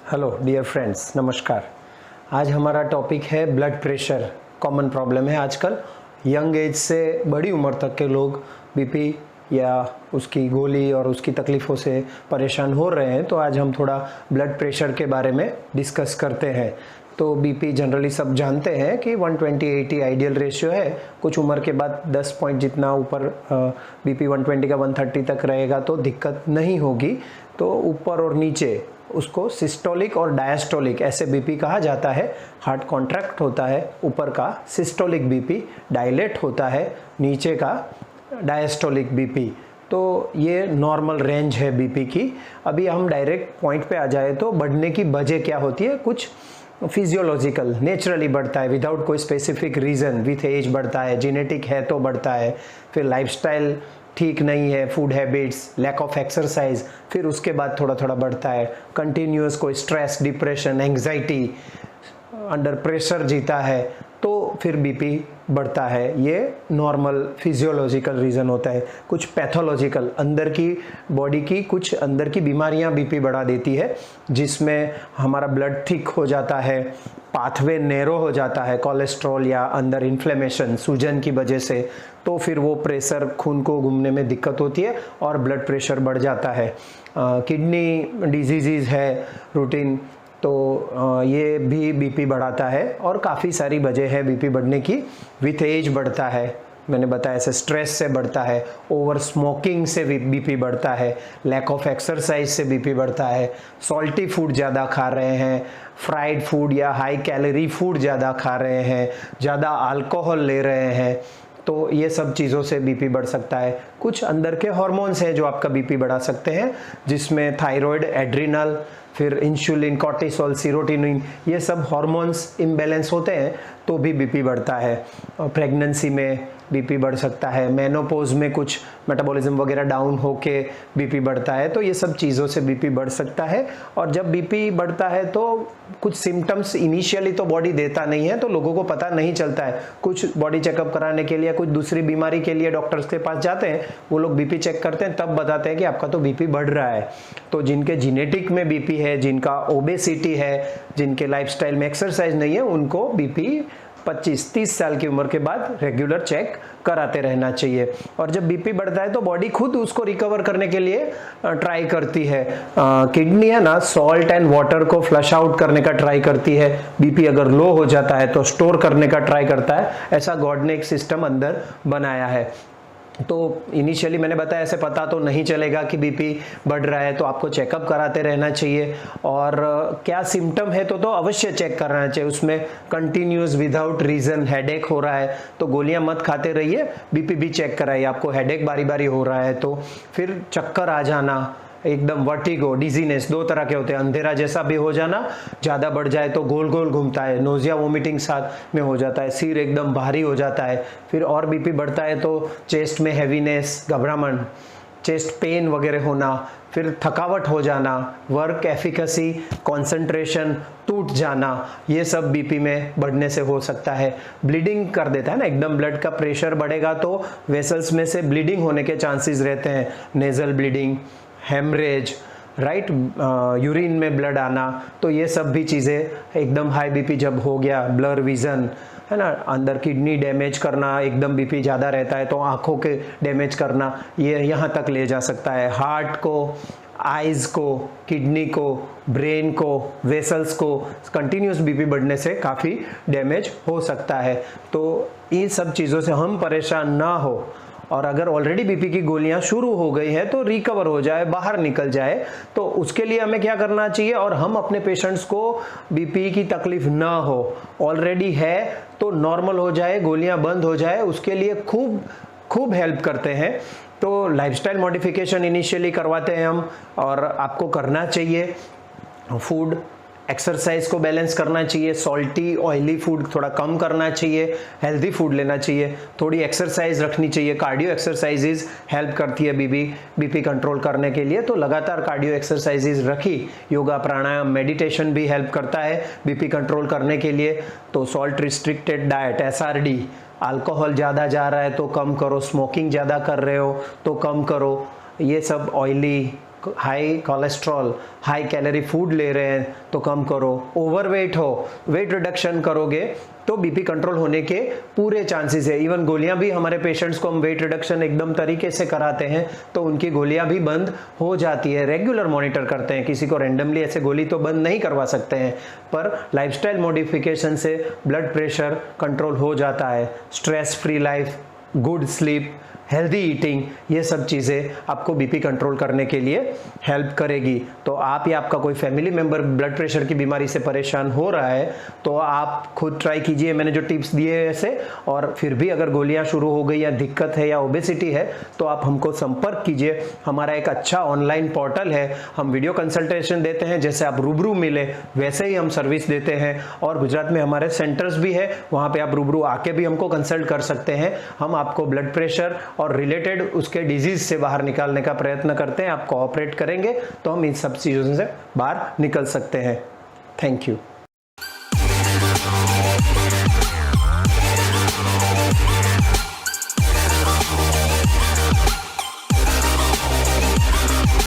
Hello dear friends, नमस्कार। आज हमारा टॉपिक है ब्लड प्रेशर। कॉमन प्रॉब्लम है आजकल, यंग एज से बड़ी उम्र तक के लोग बीपी या उसकी गोली और उसकी तकलीफ़ों से परेशान हो रहे हैं। तो आज हम थोड़ा ब्लड प्रेशर के बारे में डिस्कस करते हैं। तो बीपी जनरली सब जानते हैं कि 120/80 आइडियल रेशियो है। कुछ उम्र के बाद 10 पॉइंट जितना ऊपर बीपी 120 का 130 तक रहेगा तो दिक्कत नहीं होगी। तो ऊपर और नीचे उसको सिस्टोलिक और डायस्टोलिक ऐसे बीपी कहा जाता है। हार्ट कॉन्ट्रैक्ट होता है, ऊपर का सिस्टोलिक बीपी, डायलेट होता है नीचे का डायस्टोलिक बीपी। तो ये नॉर्मल रेंज है बीपी की। अभी हम डायरेक्ट पॉइंट पे आ जाए तो बढ़ने की वजह क्या होती है। कुछ फिजियोलॉजिकल नेचुरली बढ़ता है विदाउट कोई स्पेसिफिक रीज़न, विथ एज बढ़ता है, जेनेटिक है तो बढ़ता है। फिर लाइफस्टाइल ठीक नहीं है, food habits, lack of exercise, फिर उसके बाद थोड़ा थोड़ा बढ़ता है। कंटिन्यूस कोई stress, depression, anxiety, under pressure जीता है तो फिर बीपी बढ़ता है। ये नॉर्मल फिजियोलॉजिकल रीज़न होता है। कुछ पैथोलॉजिकल, अंदर की बॉडी की कुछ अंदर की बीमारियां बीपी बढ़ा देती है, जिसमें हमारा ब्लड थिक हो जाता है, पाथवे नैरो हो जाता है, कोलेस्ट्रॉल या अंदर इन्फ्लेमेशन, सूजन की वजह से। तो फिर वो प्रेशर, खून को घूमने में दिक्कत होती है और ब्लड प्रेशर बढ़ जाता है। किडनी डिजीज़ है रूटीन, तो ये भी बीपी बढ़ाता है। और काफ़ी सारी वजह है बीपी बढ़ने की। विथ एज बढ़ता है, मैंने बताया, ऐसे स्ट्रेस से बढ़ता है, ओवर स्मोकिंग से बीपी बढ़ता है, लैक ऑफ एक्सरसाइज से बीपी बढ़ता है, सॉल्टी फूड ज़्यादा खा रहे हैं, फ्राइड फूड या हाई कैलोरी फूड ज़्यादा खा रहे हैं, ज़्यादा अल्कोहल ले रहे हैं, तो ये सब चीज़ों से बीपी बढ़ सकता है। कुछ अंदर के हार्मोन्स हैं जो आपका बीपी बढ़ा सकते हैं, जिसमें थायराइड, एड्रिनल, फिर इंसुलिन, कॉर्टिसोल, सीरोटोनिन, ये सब हार्मोन्स इम्बैलेंस होते हैं तो भी बीपी बढ़ता है। प्रेगनेंसी में बीपी बढ़ सकता है, मेनोपॉज में कुछ मेटाबॉलिज्म वगैरह डाउन होके बीपी बढ़ता है। तो ये सब चीज़ों से बीपी बढ़ सकता है। और जब बीपी बढ़ता है तो कुछ सिम्टम्स इनिशियली तो बॉडी देता नहीं है, तो लोगों को पता नहीं चलता है। कुछ बॉडी चेकअप कराने के लिए, कुछ दूसरी बीमारी के लिए डॉक्टर्स के पास जाते हैं, वो लोग बीपी चेक करते हैं, तब बताते हैं कि आपका तो बीपी बढ़ रहा है। तो जिनके जेनेटिक में बीपी है, जिनका ओबेसिटी है, जिनके लाइफस्टाइल में एक्सरसाइज नहीं है, उनको बीपी 25-30 साल की उम्र के बाद रेगुलर चेक कराते रहना चाहिए। और जब बीपी बढ़ता है तो बॉडी खुद उसको रिकवर करने के लिए ट्राई करती है। किडनी है ना, सॉल्ट एंड वाटर को फ्लश आउट करने का ट्राई करती है। बीपी अगर लो हो जाता है तो स्टोर करने का ट्राई करता है। ऐसा गॉड ने एक सिस्टम अंदर बनाया है। तो इनिशियली मैंने बताया, ऐसे पता तो नहीं चलेगा कि बीपी बढ़ रहा है, तो आपको चेकअप कराते रहना चाहिए। और क्या सिम्टम है तो अवश्य चेक करना चाहिए। उसमें कंटिन्यूस विदाउट रीज़न हेडेक हो रहा है तो गोलियां मत खाते रहिए, बीपी भी चेक कराइए। आपको हेडेक बारी बारी हो रहा है तो फिर चक्कर आ जाना, एकदम वर्टिगो, डिजीनेस, दो तरह के होते हैं। अंधेरा जैसा भी हो जाना, ज़्यादा बढ़ जाए तो गोल गोल घूमता है, नोजिया वोमिटिंग साथ में हो जाता है, सिर एकदम भारी हो जाता है। फिर और बीपी बढ़ता है तो चेस्ट में हैवीनेस, घबराहट, चेस्ट पेन वगैरह होना, फिर थकावट हो जाना, वर्क एफिकेसी, कंसंट्रेशन टूट जाना, ये सब बीपी में बढ़ने से हो सकता है। ब्लीडिंग कर देता है ना, एकदम ब्लड का प्रेशर बढ़ेगा तो वेसल्स में से ब्लीडिंग होने के चांसेस रहते हैं। Nasal bleeding, haemorrhage, right, urine में ब्लड आना, तो ये सब भी चीज़ें एकदम हाई बीपी जब हो गया, ब्लर विजन है ना, अंदर किडनी डैमेज करना, एकदम बीपी ज़्यादा रहता है तो आँखों के डैमेज करना, ये यहाँ तक ले जा सकता है। हार्ट को, आइज़ को, किडनी को, ब्रेन को, वेसल्स को कंटिन्यूस बीपी बढ़ने से काफ़ी डैमेज हो सकता है। तो इन सब चीज़ों से हम परेशान ना हो, और अगर ऑलरेडी बीपी की गोलियां शुरू हो गई है तो रिकवर हो जाए, बाहर निकल जाए, तो उसके लिए हमें क्या करना चाहिए। और हम अपने पेशेंट्स को बीपी की तकलीफ ना हो, ऑलरेडी है तो नॉर्मल हो जाए, गोलियां बंद हो जाए, उसके लिए खूब खूब हेल्प करते हैं। तो लाइफस्टाइल मॉडिफिकेशन इनिशियली करवाते हैं हम, और आपको करना चाहिए। फूड, एक्सरसाइज को बैलेंस करना चाहिए, सॉल्टी ऑयली फूड थोड़ा कम करना चाहिए, हेल्दी फूड लेना चाहिए, थोड़ी एक्सरसाइज रखनी चाहिए। कार्डियो एक्सरसाइजेज हेल्प करती है बीपी कंट्रोल करने के लिए, तो लगातार कार्डियो एक्सरसाइजेज रखी। योगा, प्राणायाम, मेडिटेशन भी हेल्प करता है बीपी कंट्रोल करने के लिए। तो salt restricted diet, SRD, alcohol ज़्यादा जा रहा है तो कम करो, स्मोकिंग ज़्यादा कर रहे हो तो कम करो, ये सब oily high cholesterol, high calorie food ले रहे हैं तो कम करो। ओवरवेट हो, वेट रिडक्शन करोगे तो बीपी कंट्रोल होने के पूरे चांसेस है। इवन गोलियां भी हमारे पेशेंट्स को हम वेट रिडक्शन एकदम तरीके से कराते हैं तो उनकी गोलियां भी बंद हो जाती है। रेगुलर मॉनिटर करते हैं, किसी को रैंडमली ऐसे गोली तो बंद नहीं करवा सकते हैं, पर लाइफस्टाइल मॉडिफिकेशन से ब्लड प्रेशर कंट्रोल हो जाता है। Stress free life, good sleep, healthy eating, ये सब चीज़ें आपको बीपी कंट्रोल करने के लिए हेल्प करेगी। तो आप या आपका कोई फैमिली मेंबर ब्लड प्रेशर की बीमारी से परेशान हो रहा है तो आप खुद ट्राई कीजिए मैंने जो टिप्स दिए हैं ऐसे, और फिर भी अगर गोलियां शुरू हो गई या दिक्कत है या ओबेसिटी है तो आप हमको संपर्क कीजिए। हमारा एक अच्छा ऑनलाइन पोर्टल है, हम वीडियो कंसल्टेशन देते हैं, जैसे आप रूबरू मिले वैसे ही हम सर्विस देते हैं। और गुजरात में हमारे सेंटर्स भी है, वहाँ पे आप रूबरू आके भी हमको कंसल्ट कर सकते हैं। हम आपको ब्लड प्रेशर और रिलेटेड उसके डिजीज से बाहर निकालने का प्रयत्न करते हैं। आप कोऑपरेट करेंगे तो हम इन सब चीज़ों से बाहर निकल सकते हैं। Thank you.